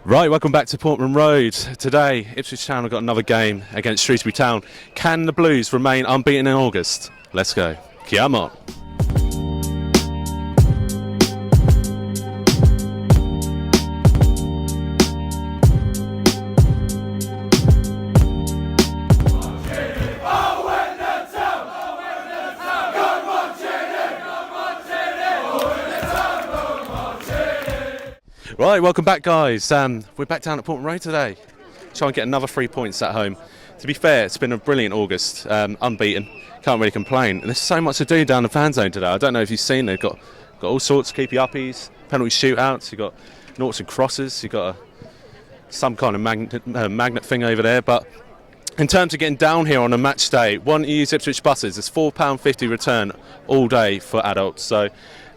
Right, welcome back to Portman Road. Today, Ipswich Town have got another game against Shrewsbury Town. Can the Blues remain unbeaten in August? Let's go. Come on. Right, welcome back, guys. We're back down at Portman Road today. Try and get another 3 points at home. To be fair, it's been a brilliant August. Unbeaten. Can't really complain. And there's so much to do down the fan zone today. I don't know if you've seen. They've got all sorts of keepy uppies, penalty shootouts. You've got noughts and crosses. You've got some kind of magnet thing over there. But in terms of getting down here on a match day, one use Ipswich buses. It's £4.50 return all day for adults. So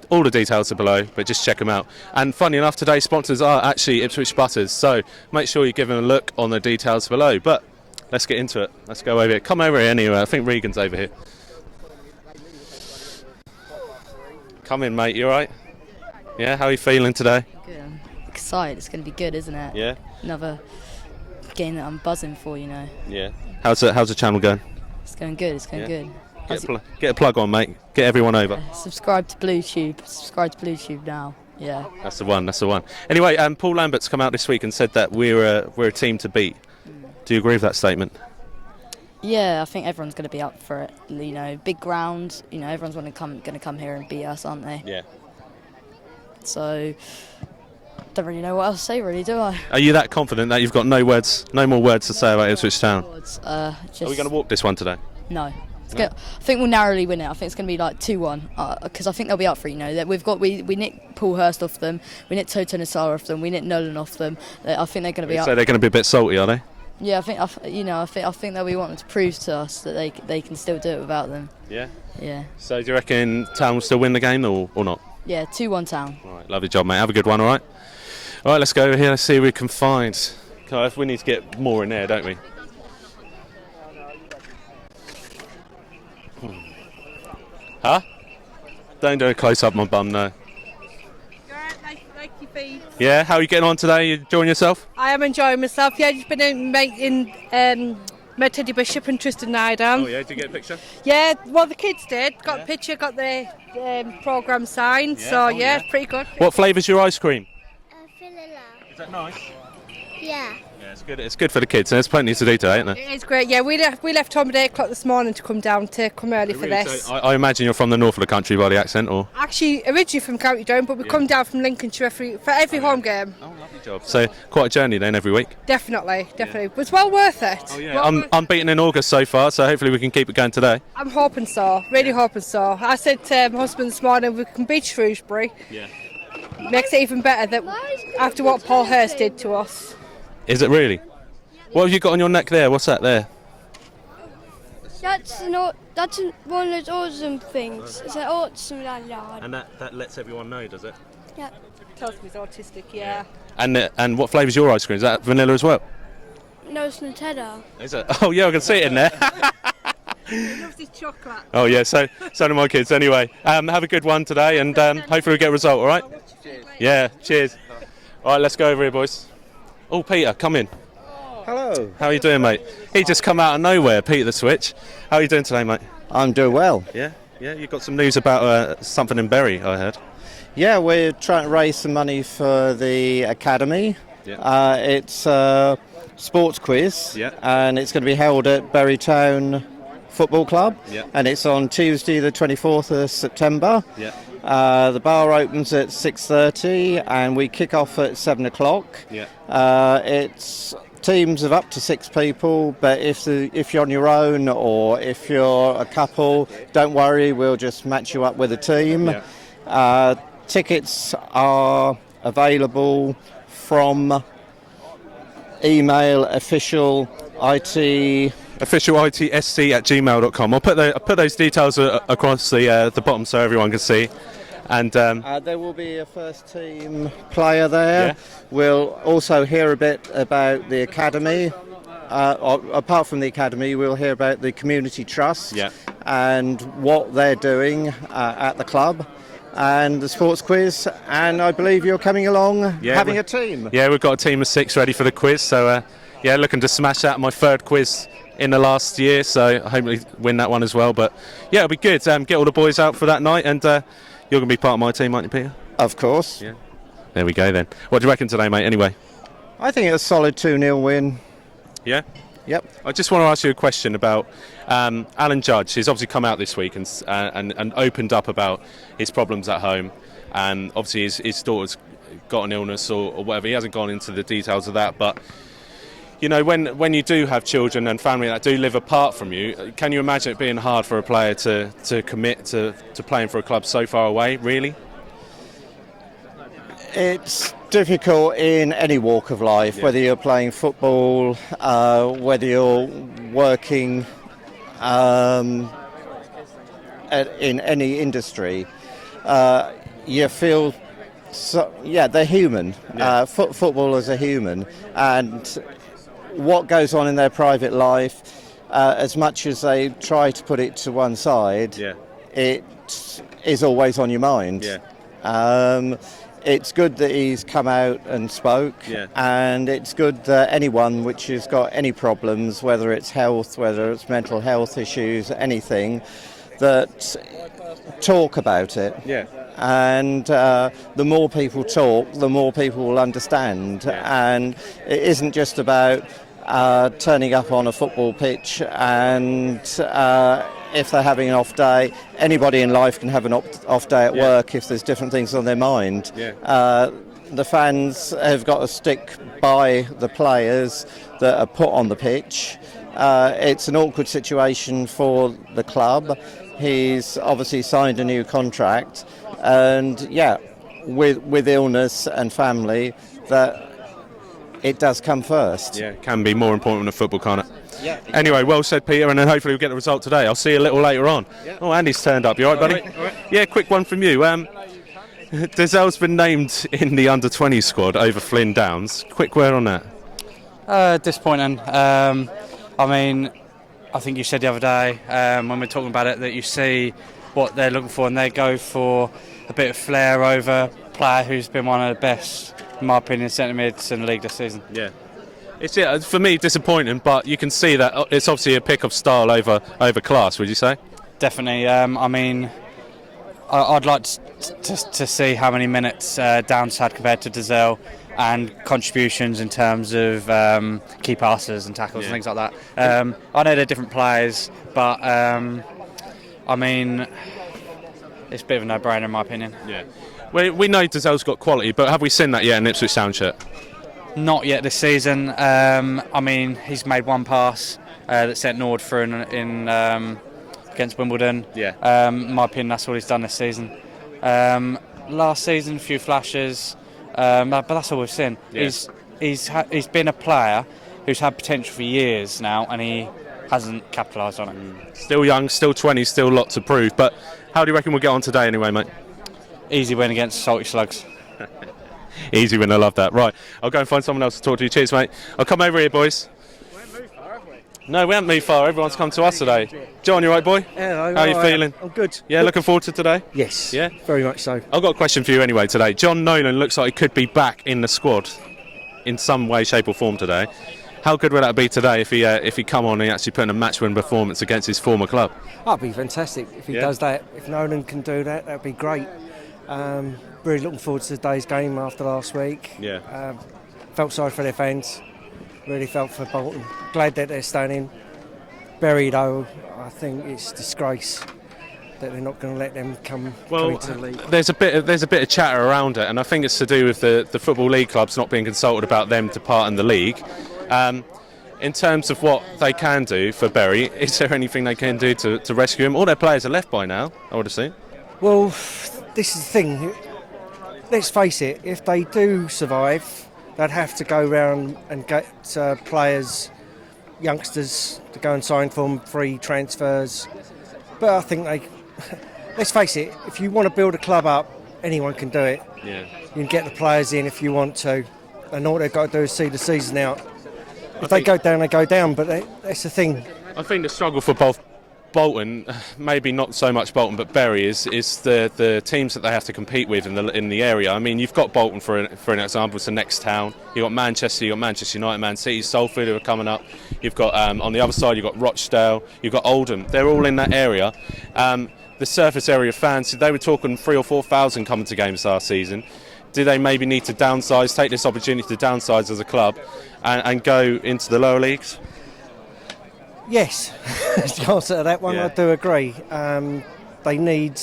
all the details are below, but just check them out. And funny enough, today's sponsors are actually Ipswich buses, so make sure you give them a look on the details below. But let's get into it. Let's go over here. Come over here anyway. I think Regan's over here. Come in, mate. You all right? Yeah, how are you feeling today? Good. I'm excited. It's going to be good, isn't it? Yeah. Another game that I'm buzzing for, you know. Yeah. How's the channel going? It's going good. It's going good. Get a plug on, mate. Get everyone over. Subscribe to BlueTube. Subscribe to BlueTube now. Yeah. That's the one. That's the one. Anyway, Paul Lambert's come out this week and said that we're a team to beat. Do you agree with that statement? Yeah, I think everyone's going to be up for it. You know, big ground. You know, everyone's going to come here and beat us, aren't they? Yeah. So, don't really know what else to say, really, do I? Are you that confident that you've got no more words to say about Ipswich Town? Are we going to walk this one today? No. I think we'll narrowly win it. I think it's going to be like 2-1 because I think they'll be up for it. You know, that we nicked Paul Hurst off them, we nicked Toto Nassar off them, we nicked Nolan off them. I think they're going to be up. So they're going to be a bit salty, are they? Yeah, I think they'll be wanting to prove to us that they can still do it without them. Yeah. Yeah. So do you reckon Town will still win the game or not? Yeah, 2-1 Town. All right, lovely job, mate. Have a good one, all right? All right, let's go over here. Let's see who we can find. Guys, we need to get more in there, don't we? Huh? Don't do a close-up my bum, no. You're right, like your feet. Yeah, how are you getting on today? You enjoying yourself? I am enjoying myself. Yeah, just been in met Teddy Bishop and Tristan Nydan. Oh yeah, did you get a picture? Yeah, well the kids did. Got a picture, got the programme signed. Yeah. So Oh, yeah, it's pretty good. What flavour's your ice cream? Vanilla. Is that nice? Yeah. Yeah, it's good. It's good for the kids. There's plenty to do today, isn't there? It is great. Yeah, we left home at 8 o'clock this morning to come early for this. So I imagine you're from the north of the country by the accent, or? Actually, originally from County Down, but we come down from Lincolnshire for every home game. Oh, lovely job. So quite a journey then every week. Definitely. It was well worth it. Oh yeah. I'm unbeaten in August so far, so hopefully we can keep it going today. I'm hoping so. Really hoping so. I said to my husband this morning, we can beat Shrewsbury. Yeah. Makes it even better that after what Paul Hurst did to us. Is it really? What have you got on your neck there? What's that there? That's one of those autism things. It's an autism lanyard. And that lets everyone know, does it? Yeah. Tells me he's autistic, yeah. And what flavour's your ice cream? Is that vanilla as well? No, it's Nutella. Is it? Oh yeah, I can see it in there. He loves his chocolate. Oh yeah, so do my kids. Anyway, have a good one today, and hopefully we get a result. All right? Yeah. Cheers. All right, let's go over here, boys. Oh, Peter, come in. Hello. How are you doing, mate? He just come out of nowhere, Peter the Switch. How are you doing today, mate? I'm doing well. Yeah. You've got some news about something in Bury, I heard. Yeah, we're trying to raise some money for the academy. Yeah. It's a sports quiz, Yeah. and it's going to be held at Bury Town Football Club, Yeah. and it's on Tuesday, the 24th of September. Yeah. The bar opens at 6:30, and we kick off at 7 o'clock. Yeah. It's teams of up to 6 people, but if you're on your own or if you're a couple, don't worry, we'll just match you up with a team. Yeah. Tickets are available from email officialitSC@gmail.com. I'll put those details across the bottom so everyone can see. And there will be a first team player there. Yeah. We'll also hear a bit about the academy. Apart from the academy, we'll hear about the community trust Yeah. and what they're doing at the club. and the sports quiz, and I believe you're coming along having a team. Yeah, we've got a team of 6 ready for the quiz, so looking to smash that. My 3rd quiz in the last year, so I hopefully win that one as well. But yeah, it'll be good. Get all the boys out for that night, and you're going to be part of my team, aren't you, Peter? Of course. Yeah. There we go then. What do you reckon today, mate, anyway? I think it's a solid 2-0 win. Yeah? Yep. I just want to ask you a question about Alan Judge. He's obviously come out this week and opened up about his problems at home, and obviously his daughter's got an illness or whatever. He hasn't gone into the details of that, but you know, when you do have children and family that do live apart from you, can you imagine it being hard for a player to commit to playing for a club so far away, really? It's difficult in any walk of life, whether you're playing football, whether you're working in any industry. You feel, they're human. Footballers are human, and what goes on in their private life, as much as they try to put it to one side, it is always on your mind. It's good that he's come out and spoke, and it's good that anyone which has got any problems, whether it's health, whether it's mental health issues, anything, that talk about it. And the more people talk, the more people will understand. And it isn't just about turning up on a football pitch and if they're having an off day. Anybody in life can have an off day at work if there's different things on their mind. The fans have got to stick by the players that are put on the pitch. It's an awkward situation for the club. He's obviously signed a new contract, and with illness and family, that it does come first. It can be more important than football, can't it? Anyway, well said, Peter, and then hopefully we'll get the result today. I'll see you a little later on. Oh, Andy's turned up. You all right, buddy? All right. Yeah, quick one from you. Dezel's been named in the under-20 squad over Flynn Downs. Quick word on that. Disappointing. I mean, I think you said the other day when we were talking about it that you see what they're looking for and they go for a bit of flair over a player who's been one of the best, in my opinion, centre mids in the league this season. It's for me disappointing, but you can see that it's obviously a pick of style over class. Would you say? Definitely. I mean, I'd like to see how many minutes Downs had compared to Dezel, and contributions in terms of key passes and tackles and things like that. I know they're different players, but I mean, it's a bit of a no-brainer in my opinion. We know Dezel's got quality, but have we seen that yet in Ipswich Town shirt? Not yet this season. I mean, he's made one pass that sent Norwood through in against Wimbledon. In my opinion, that's all he's done this season. Last season, a few flashes, but that's all we've seen. He's been a player who's had potential for years now, and he hasn't capitalised on it. Still young, still 20, still lot to prove. But how do you reckon we'll get on today anyway, mate? Easy win against Salty Slugs. Easy win, I love that. Right, I'll go and find someone else to talk to you. Cheers, mate. I'll come over here, boys. We haven't moved far, have we? No, we haven't moved far. Everyone's come to us today. John, you right, boy? Hello. How are you feeling? I'm good. Yeah, looking forward to today? Yes. Yeah? Very much so. I've got a question for you anyway today. John Nolan looks like he could be back in the squad in some way, shape or form today. How good would that be today if he come on and he actually put in a match-win performance against his former club? That'd be fantastic if he does that. If Nolan can do that, that'd be great. Really looking forward to today's game after last week. Felt sorry for their fans. Really felt for Bolton. Glad that they're staying in. Bury, though, I think it's a disgrace that they're not going to let them come into the league. There's a bit of chatter around it, and I think it's to do with the Football League clubs not being consulted about them to part in the league. In terms of what they can do for Bury, is there anything they can do to rescue him? All their players are left by now, I would assume. Well, this is the thing. Let's face it, if they do survive, they'd have to go round and get players, youngsters, to go and sign for them, free transfers. But I think let's face it, if you want to build a club up, anyone can do it. You can get the players in if you want to, and all they've got to do is see the season out. If they go down, they go down, but that's the thing. I think the struggle for both Bolton, maybe not so much Bolton, but Bury is the teams that they have to compete with in the area. I mean, you've got Bolton for an example, it's the next town. You've got Manchester, you've got Manchester United, Man City, Salford who are coming up. You've got on the other side, you've got Rochdale, you've got Oldham. They're all in that area. The surface area fans, they were talking 3,000 or 4,000 coming to games last season. Do they maybe need to downsize, take this opportunity to downsize as a club and go into the lower leagues? Yes, the answer to that one, I do agree. They need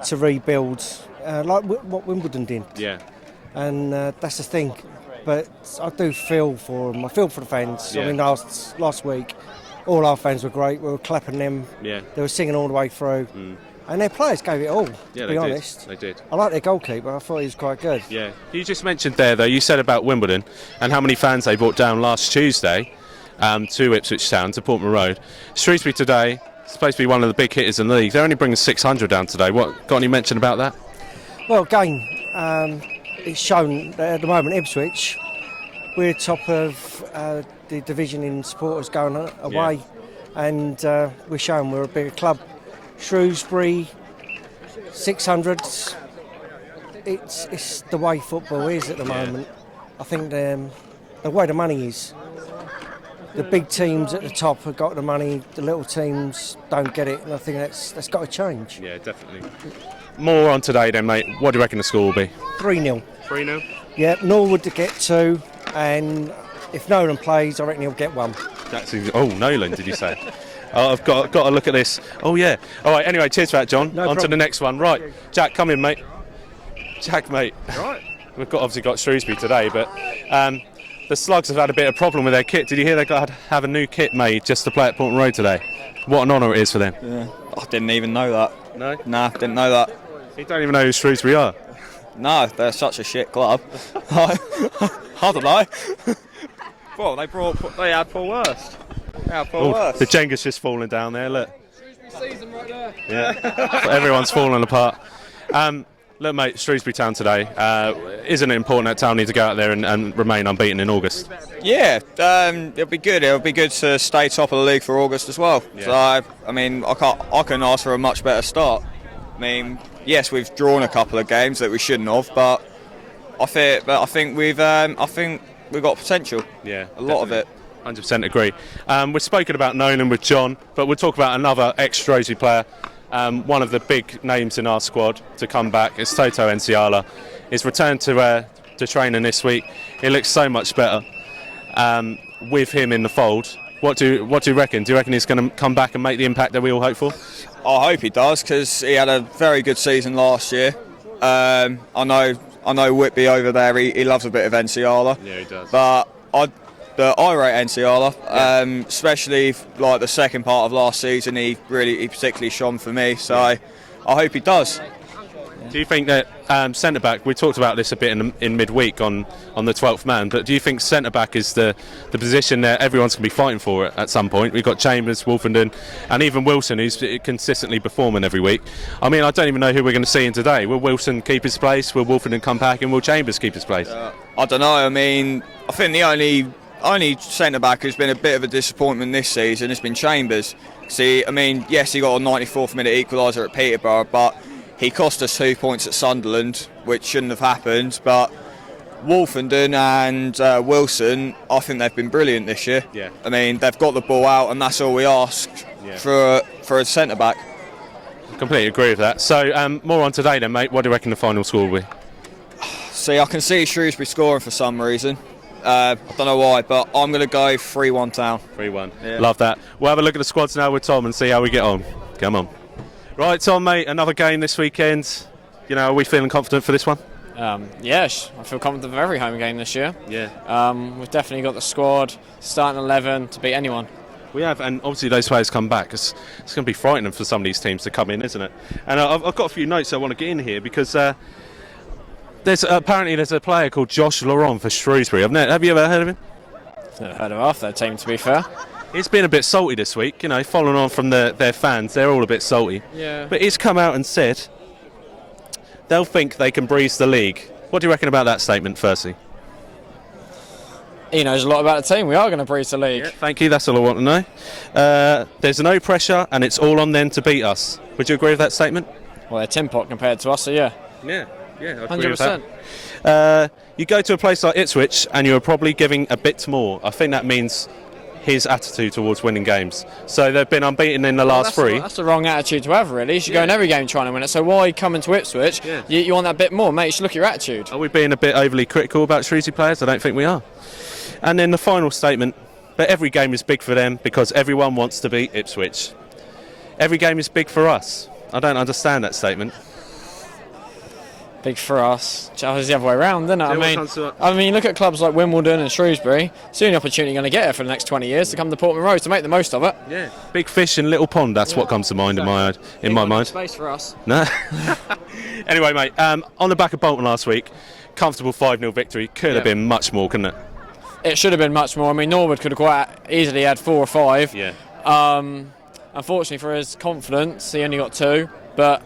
to rebuild, like what Wimbledon did. Yeah. And that's the thing. But I do feel for them. I feel for the fans. Yeah. I mean, last week, all our fans were great. We were clapping them. Yeah. They were singing all the way through. And their players gave it all, Yeah, to be honest. They did. I like their goalkeeper. I thought he was quite good. Yeah. You just mentioned there, though, you said about Wimbledon and how many fans they brought down last Tuesday to Ipswich Town, to Portman Road. Shrewsbury today, supposed to be one of the big hitters in the league. They're only bringing 600 down today. Got any mention about that? Well, again, it's shown that at the moment, Ipswich, we're top of the division in supporters going away. And we're showing we're a bigger club. Shrewsbury, 600. It's the way football is at the moment. I think the way the money is. The big teams at the top have got the money, the little teams don't get it, and I think that's got to change. Yeah, definitely. More on today then, mate. What do you reckon the score will be? 3-0. 3-0? Yeah, Norwood to get 2, and if Nolan plays, I reckon he'll get 1. Nolan, did you say? I've got to look at this. Oh, yeah. All right, anyway, cheers for that, John. No on problem. to the next one. Right, Jack, come in, mate. Jack, mate. Right. We've obviously got Shrewsbury today, but the Slugs have had a bit of problem with their kit. Did you hear they got to have a new kit made just to play at Portman Road today? What an honour it is for them. Yeah. I didn't even know that. No? Nah, didn't know that. You don't even know who Shrewsbury are? No, they're such a shit club. I don't know. Well, they had Paul Worst. The Jenga's just falling down there, look. Shrewsbury season right there. Yeah. Everyone's falling apart. Look, mate, Shrewsbury Town today. Isn't it important that Town need to go out there and remain unbeaten in August? Yeah, it'll be good. It'll be good to stay top of the league for August as well. Yeah. So, I mean, I couldn't ask for a much better start. I mean, yes, we've drawn a couple of games that we shouldn't have, but I think we've got potential. Yeah, a lot of it. 100% agree. We've spoken about Nolan with John, but we'll talk about another ex-Shrewsbury player. One of the big names in our squad to come back is Toto Enciala. He's returned to training this week. He looks so much better with him in the fold. What do you reckon? Do you reckon he's going to come back and make the impact that we all hope for? I hope he does, because he had a very good season last year. I know Whitby over there. He loves a bit of Enciala. Yeah, he does. But I rate Enciala, especially like the second part of last season. He particularly shone for me. So I hope he does. Do you think that centre back? We talked about this a bit in midweek on the 12th man. But do you think centre back is the position that everyone's going to be fighting for it at some point? We've got Chambers, Wolfenden, and even Wilson, who's consistently performing every week. I mean, I don't even know who we're going to see in today. Will Wilson keep his place? Will Wolfenden come back? And will Chambers keep his place? I don't know. I mean, I think the only centre back who's been a bit of a disappointment this season has been Chambers. See, I mean, yes, he got a 94th minute equaliser at Peterborough, but he cost us 2 points at Sunderland, which shouldn't have happened. But Wolfenden and Wilson, I think they've been brilliant this year. Yeah. I mean, they've got the ball out, and that's all we ask for a centre back. Completely agree with that. So more on today then, mate. What do you reckon the final score will be? See, I can see Shrewsbury scoring for some reason. I don't know why, but I'm going to go 3-1 Town. 3-1. Yeah. Love that. We'll have a look at the squads now with Tom and see how we get on. Come on. Right, Tom, mate, another game this weekend. You know, are we feeling confident for this one? Yes, I feel confident for every home game this year. Yeah. We've definitely got the squad, starting 11 to beat anyone. We have, and obviously those players come back. It's going to be frightening for some of these teams to come in, isn't it? And I've got a few notes I want to get in here because there's a player called Josh Laurent for Shrewsbury. Have you ever heard of him? I've never heard of half their team, to be fair. It's been a bit salty this week, you know, following on from their fans. They're all a bit salty. Yeah. But he's come out and said they'll think they can breeze the league. What do you reckon about that statement, firstly? He knows a lot about the team. We are going to breeze the league. Yeah, thank you, that's all I want to know. There's no pressure and it's all on them to beat us. Would you agree with that statement? Well, they're tin pot compared to us, so yeah. Yeah, I agree 100%. with that. You go to a place like Ipswich and you're probably giving a bit more. I think that means his attitude towards winning games. So they've been unbeaten in the last three. That's the wrong attitude to have, really. You should go in every game trying to win it. So why coming to Ipswich? Yeah. You want that bit more, mate. You should look at your attitude. Are we being a bit overly critical about Shrewsbury players? I don't think we are. And then the final statement, but every game is big for them because everyone wants to beat Ipswich. Every game is big for us. I don't understand that statement. Big for us. It's the other way around, isn't it? Yeah, I mean, look at clubs like Wimbledon and Shrewsbury. It's the only opportunity you're going to get for the next 20 years to come to Portman Road to make the most of it. Yeah. Big fish in little pond. That's what comes to mind in my mind. Space for us. No. Anyway, mate. On the back of Bolton last week, comfortable 5-0 victory. Could have been much more, couldn't it? It should have been much more. I mean, Norwood could have quite easily had 4 or 5. Yeah. Unfortunately for his confidence, he only got 2, but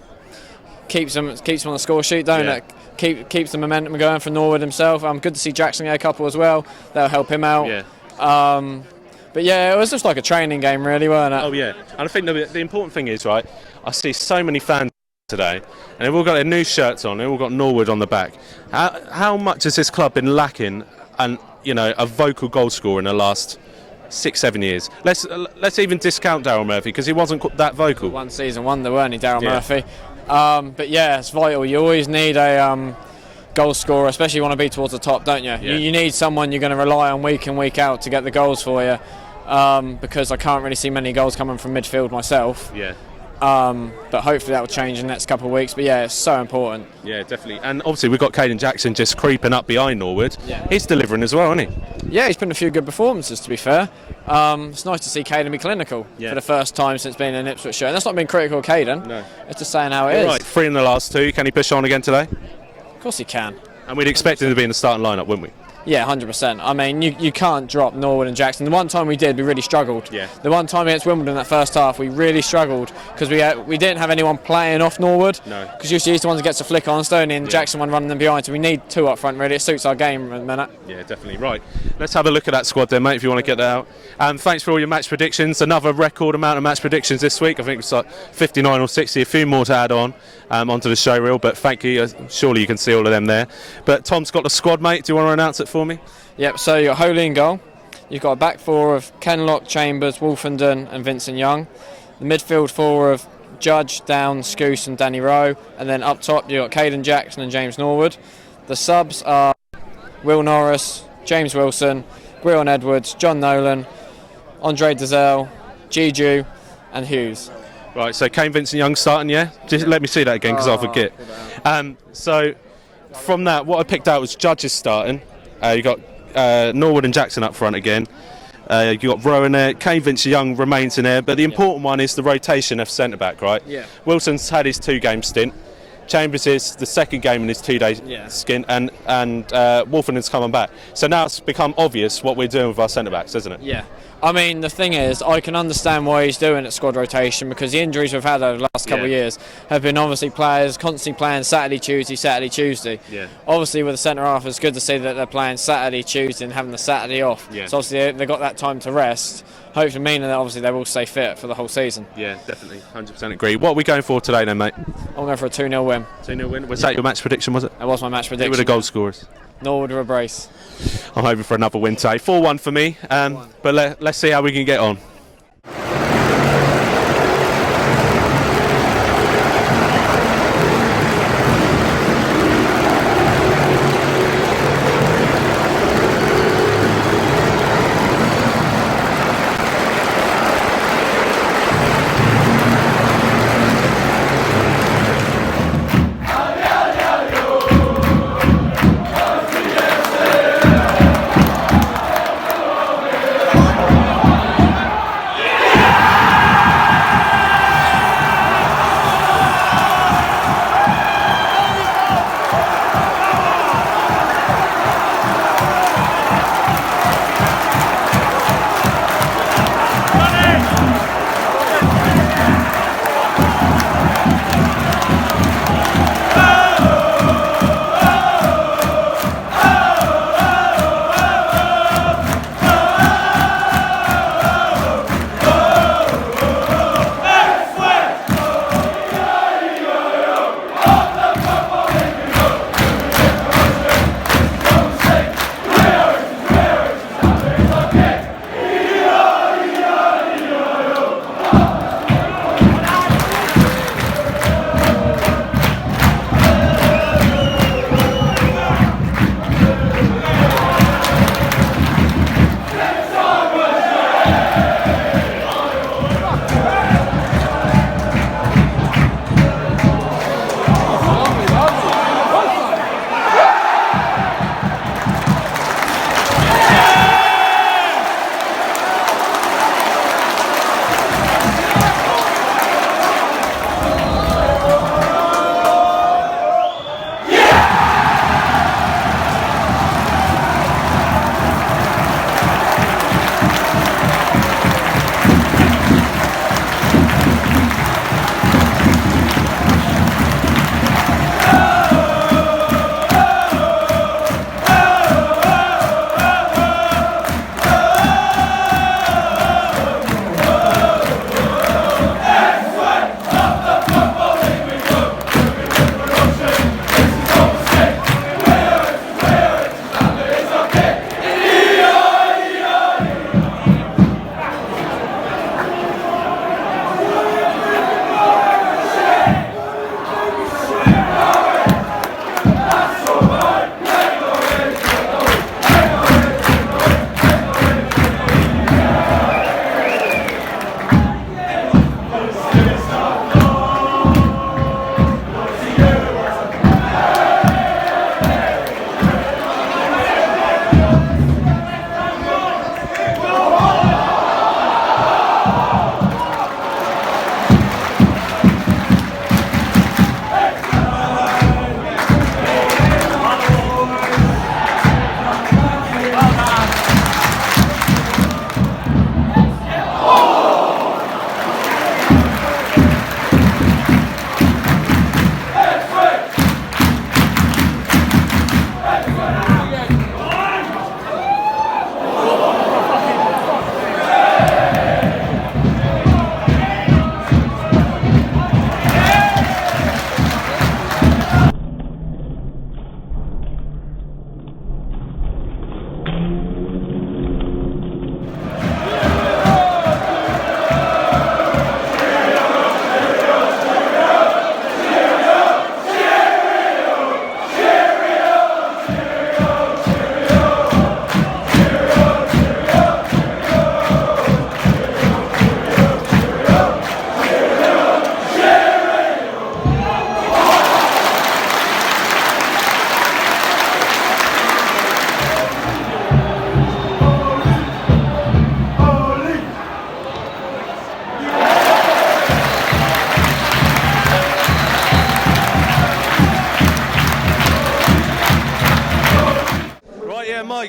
keeps him on the score sheet, don't it? Keeps the momentum going for Norwood himself. Good to see Jackson get a couple as well. That'll help him out. Yeah. But yeah, it was just like a training game, really, wasn't it? Oh yeah. And I think the important thing is, right, I see so many fans today, and they've all got their new shirts on. They've all got Norwood on the back. How much has this club been lacking? And a vocal goal scorer in the last 6-7 years. Let's even discount Daryl Murphy because he wasn't that vocal. One season wonder, weren't he, Daryl Murphy? But yeah, it's vital. You always need a goal scorer, especially you want to be towards the top, don't you? Yeah. You need someone you're going to rely on week in, week out to get the goals for you. Because I can't really see many goals coming from midfield myself. Yeah. But hopefully that will change in the next couple of weeks. But yeah, it's so important. Yeah, definitely. And obviously we've got Caden Jackson just creeping up behind Norwood. Yeah. He's delivering as well, isn't he? Yeah, he's put in a few good performances, to be fair. It's nice to see Caden be clinical for the first time since being in an Ipswich shirt. And that's not being critical of Caden. No. It's just saying how it is. Right, 3 in the last 2. Can he push on again today? Of course he can. And we'd expect him to be in the starting lineup, wouldn't we? Yeah, 100%. I mean, you can't drop Norwood and Jackson. The one time we did, we really struggled. Yeah. The one time against Wimbledon that first half, we really struggled because we didn't have anyone playing off Norwood. No. Because usually he's the one that gets a flick on Stoney and Jackson one running them behind. So we need 2 up front, really. It suits our game at the minute. Yeah, definitely. Right. Let's have a look at that squad then, mate, if you want to get that out. Thanks for all your match predictions. Another record amount of match predictions this week. I think it's like 59 or 60. A few more to add onto the show reel. But thank you. Surely you can see all of them there. But Tom's got the squad, mate. Do you want to announce it for me? Yep, so you've got Holy in goal. You've got a back 4 of Kenlock, Chambers, Wolfenden and Vincent Young. The midfield 4 of Judge, Downs, Scouse and Danny Rowe. And then up top you've got Caden Jackson and James Norwood. The subs are Will Norris, James Wilson, Gwilyn Edwards, John Nolan, Andre Dazelle, Giju and Hughes. Right, so Kane Vincent Young starting, yeah? Just let me see that again because I'll forget. So from that, what I picked out was Judge is starting. You got Norwood and Jackson up front again. You got Rowe in there. Kane Vincent Young remains in there, but the important one is the rotation of centre back, right? Yeah. Wilson's had his 2-game stint. Chambers is the second game in his 2-day stint, and Wolfenden's coming back. So now it's become obvious what we're doing with our centre backs, isn't it? Yeah. I mean, the thing is, I can understand why he's doing it squad rotation because the injuries we've had over the last couple of years have been obviously players constantly playing Saturday, Tuesday. Yeah. Obviously, with the centre half, it's good to see that they're playing Saturday, Tuesday, and having the Saturday off. Yeah. So obviously they've got that time to rest. Hopefully, meaning that obviously they will stay fit for the whole season. Yeah, definitely, 100% agree. What are we going for today, then, mate? I'm going for a 2-0 win. 2-0 win. Was that your match prediction? Was it? That was my match prediction. Who were the goal scorers? Norwood with a brace. I'm hoping for another win today. 4-1 for me. But let's see how we can get on.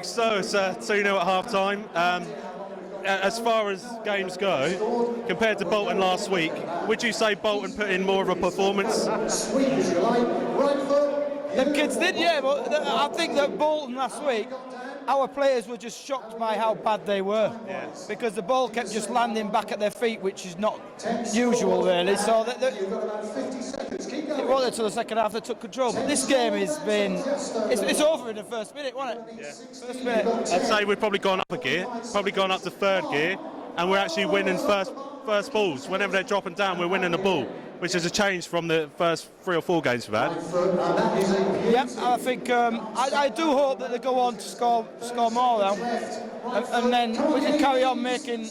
Alex, so it's 2-0 at half-time. As far as games go, compared to Bolton last week, would you say Bolton put in more of a performance? Them kids did, yeah, but I think that Bolton last week, our players were just shocked by how bad they were. Yeah. Because the ball kept just landing back at their feet, which is not usual, really. So it wasn't until the second half they took control. But this game has been, it's over in the first minute, wasn't it? Yeah. First minute. I'd say we've probably gone up a gear, probably gone up to third gear, and we're actually winning first balls. Whenever they're dropping down, we're winning the ball, which is a change from the first 3 or 4 games we've had. Yeah, I think I do hope that they go on to score more now, and then we can carry on making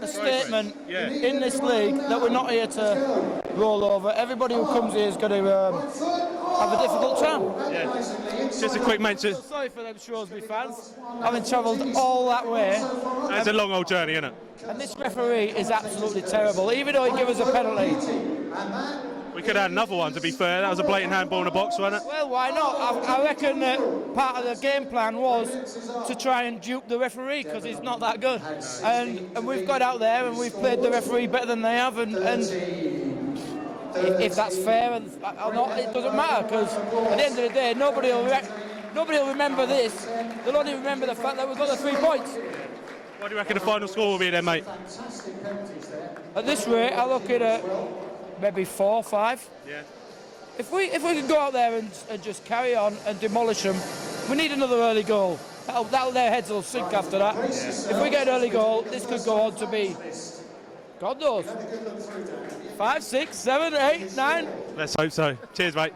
a statement in this league that we're not here to roll over. Everybody who comes here is going to have a difficult time. Yeah. Just a quick mention. Sorry for them Shrewsbury fans, having travelled all that way. It's a long old journey, isn't it? And this referee is absolutely terrible, even though he gave us a penalty. We could have another one, to be fair. That was a blatant handball in the box, wasn't it? Well, why not? I reckon that part of the game plan was to try and dupe the referee, because he's not that good. And we've got out there and we've played the referee better than they have. And if that's fair or not, it doesn't matter, because at the end of the day, nobody will remember this. They'll only remember the fact that we've got the 3 points. What do you reckon the final score will be then, mate? At this rate, I look at maybe 4 or 5. Yeah. If we can go out there and just carry on and demolish them, we need another early goal. Their heads will sink after that. Yeah. If we get an early goal, this could go on to be, God knows, 5, 6, 7, 8, 9. Let's hope so. Cheers, mate.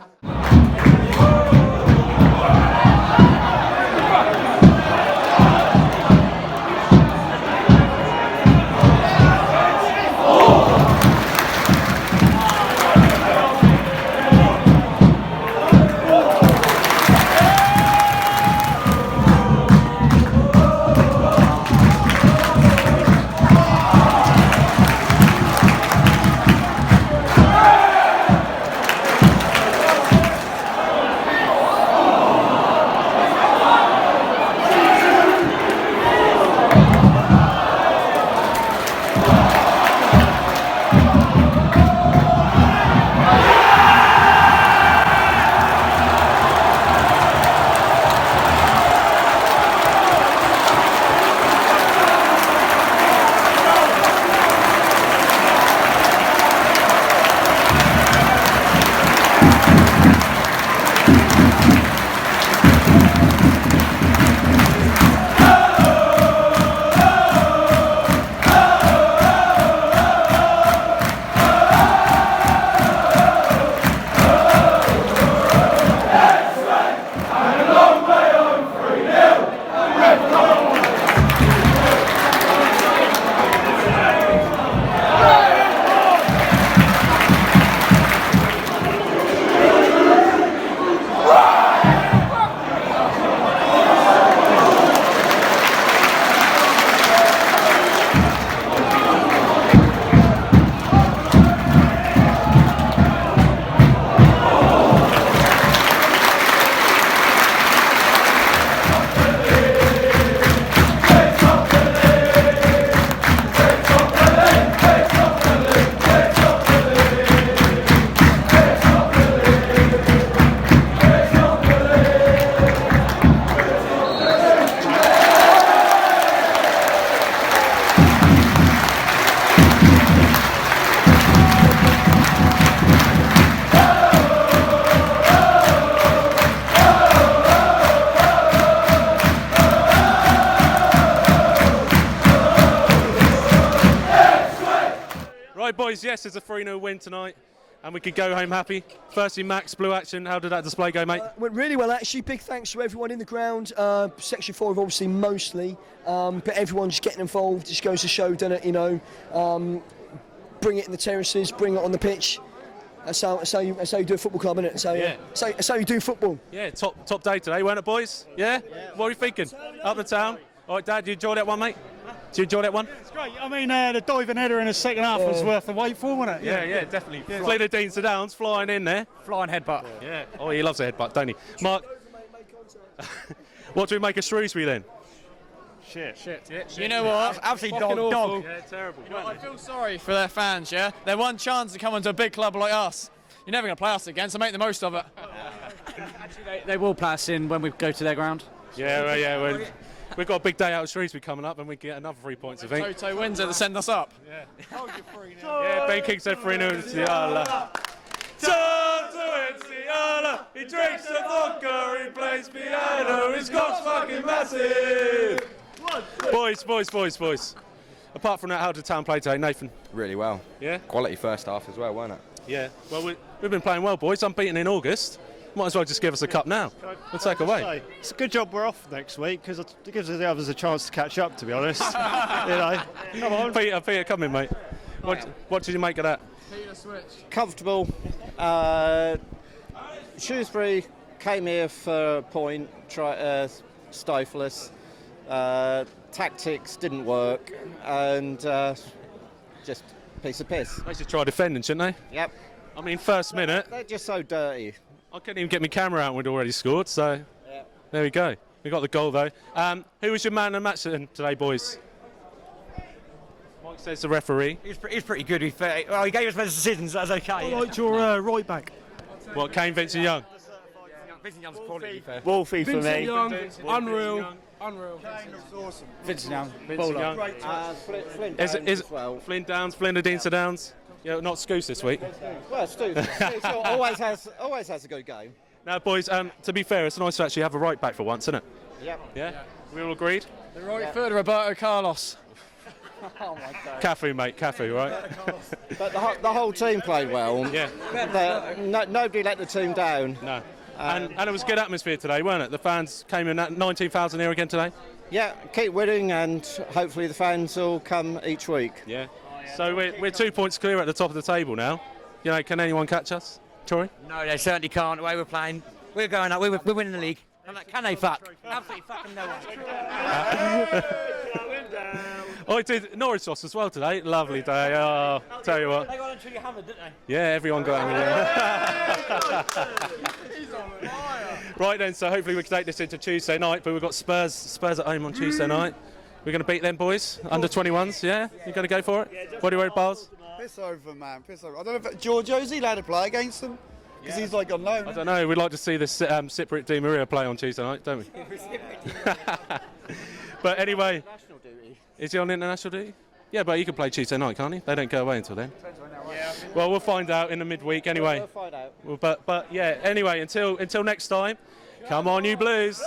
Boys, yes, it's a 3-0 win tonight, and we could go home happy. Firstly, Max, Blue Action, how did that display go, mate? Went really well, actually. Big thanks to everyone in the ground. Section 4, obviously, mostly, but everyone just getting involved. Just goes to show, doesn't it? You know, bring it in the terraces, bring it on the pitch. That's how you do a football club, isn't it? So yeah, that's how you do football. Yeah, top day today, weren't it, boys? Yeah. What are you thinking? Up the town. All right, Dad, you enjoy that one, mate? Did you enjoy that one? It's great. I mean, the diving header in the second half was worth the wait for, wasn't it? Yeah, definitely. Yeah. Fleet of Dean Sedans flying in there. Flying headbutt. Yeah. Oh, he loves a headbutt, don't he? Mark, What do we make of Shrewsbury then? Shit. Yeah, You know what? Absolutely dog. Yeah, terrible. You know, I feel sorry for their fans, yeah? Their one chance to come into a big club like us. You're never going to play us again, so make the most of it. Actually, they will play us in when we go to their ground. We've got a big day out of Shrewsbury coming up, and we get another 3 points, I think. Toto wins it to send us up. Yeah, Ben King said 3-0 to Ciala. Toto and Ciala, he drinks the vodka, he plays piano, his cock's fucking massive. Boys. Apart from that, how did town play today, Nathan? Really well. Yeah? Quality first half as well, weren't it? Yeah. Well, we've been playing well, boys. Unbeaten in August. Might as well just give us a cup now. We'll take away. It's a good job we're off next week because it gives the others a chance to catch up, to be honest. Come on. Peter, come in, mate. What did you make of that? Peter switch. Comfortable. Shrewsbury came here for a point, stifle us. Tactics didn't work, and just a piece of piss. They should try defending, shouldn't they? Yep. I mean, first minute. They're just so dirty. I couldn't even get my camera out and we'd already scored, so there we go. We got the goal though. Who was your man of the match today, boys? Mike says the referee. He's pretty good. Well, he gave us better decisions, so that's okay. I liked your right back. What, Kane, Vincent Young? Vincent Young's quality. Wolfie for me. Vincent Young, unreal. Vincent Young. Flint Is Flynn Downs, Flynn Downs? Yeah, not Scoose this week. Well, Stu always has a good game. Now, boys, to be fair, it's nice to actually have a right back for once, isn't it? Yep. Yeah? We all agreed? The right foot, Roberto Carlos. Oh my God. Cafu, mate, Cafu, right? But the whole team played well. Yeah. Nobody let the team down. No. And it was a good atmosphere today, weren't it? The fans came in at 19,000 here again today. Yeah, keep winning, and hopefully the fans will come each week. Yeah. So we're 2 points clear at the top of the table now. You know, can anyone catch us, Troy? No, they certainly can't. The way we're playing, we're going up. We're winning the league. Can they fuck? Absolutely fucking no one. I did Norwich sauce as well today. Lovely day. Oh, tell you what. They got until you hammered, didn't they? Yeah, everyone got hammered. Right then, so hopefully we can take this into Tuesday night, but we've got Spurs at home on Tuesday night. We're going to beat them, boys. Under 21s, yeah? You going to go for it? What do you rate, Bars? Piss over, man. Piss over. I don't know if Giorgio's allowed to play against them because he's like on loan. I don't know. We'd like to see this Cypriot Di Maria play on Tuesday night, don't we? But anyway, is he on international duty? Yeah, but he can play Tuesday night, can't he? They don't go away until then. Well, we'll find out in the midweek anyway. We'll find out. But yeah, anyway, until next time, come on, you Blues.